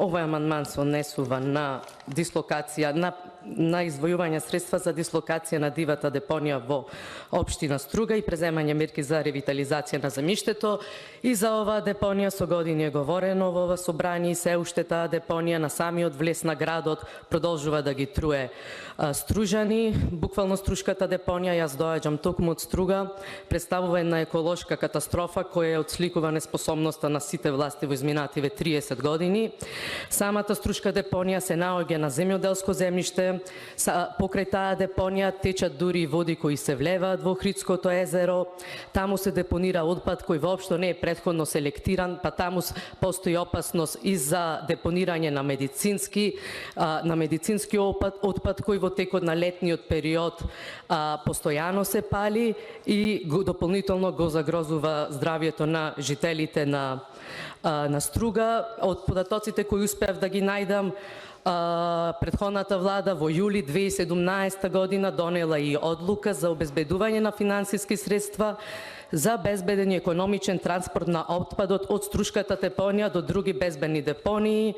Овој амандман се однесува на дислокација, на издвојување средства за дислокација на дивата депонија во општина Струга и преземање мерки за ревитализација на земјиштето. И за оваа депонија со години е говорено во ова собрание и се уште таа депонија на самиот влез на градот продолжува да ги труе стружани. Буквално Струшката депонија, јас доаѓам токму од Струга, представува една еколошка катастрофа која отсликува неспособноста на сите власти во изминативе 30 години. Самата Струшка депонија се наоѓа на земјоделско земјиште. Покрај таа депонија течат дури води кои се влеваат во Охридското езеро. Таму се депонира отпад кој воопшто не е претходно селектиран, па таму постои опасност и за депонирање на медицински отпад кој во текот на летниот период постојано се пали и дополнително го загрозува здравјето на жителите на Струга. Од податоците кои успеав да ги најдам, претходната влада во јули 2017 година донела и одлука за обезбедување на финансиски средства за безбеден и економичен транспорт на отпадот од Струшката депонија до други безбедни депонии.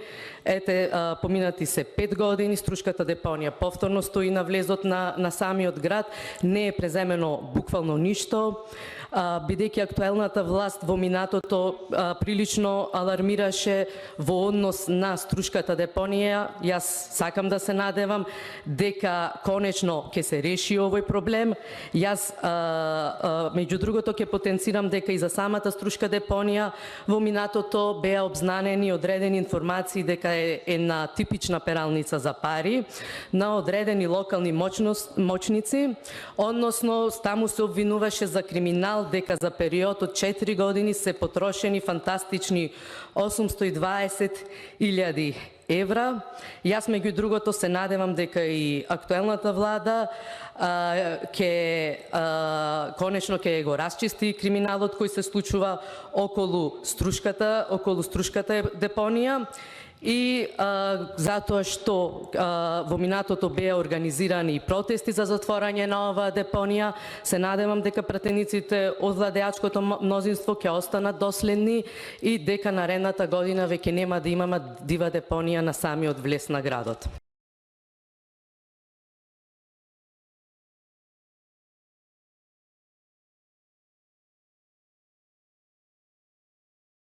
Поминати се 5 години, Струшката депонија повторно стои на влезот на самиот град, не е преземено буквално ништо, бидејќи актуелната власт во минатото прилично алармираше во однос на Струшката депонија. Јас сакам да се надевам дека конечно ќе се реши овој проблем. Јас, меѓу другото, ќе потенцирам дека и за самата Струшка депонија во минатото беа обзнанени одредени информации дека е една типична пералница за пари на одредени локални моćници, односно таму се обвинуваше за криминал дека за период од 4 години се потрошени фантастични 820.000 евра. Јас меѓу другото се надевам дека и актуелната влада конечно ќе го расчисти криминалот кој се случува околу Струшката депонија. И затоа што во минатото беа организирани протести за затворање на оваа депонија, се надевам дека пратениците од владеачкото мнозинство ќе останат доследни и дека наредната година веќе нема да имаме дива депонија на самиот влез на градот.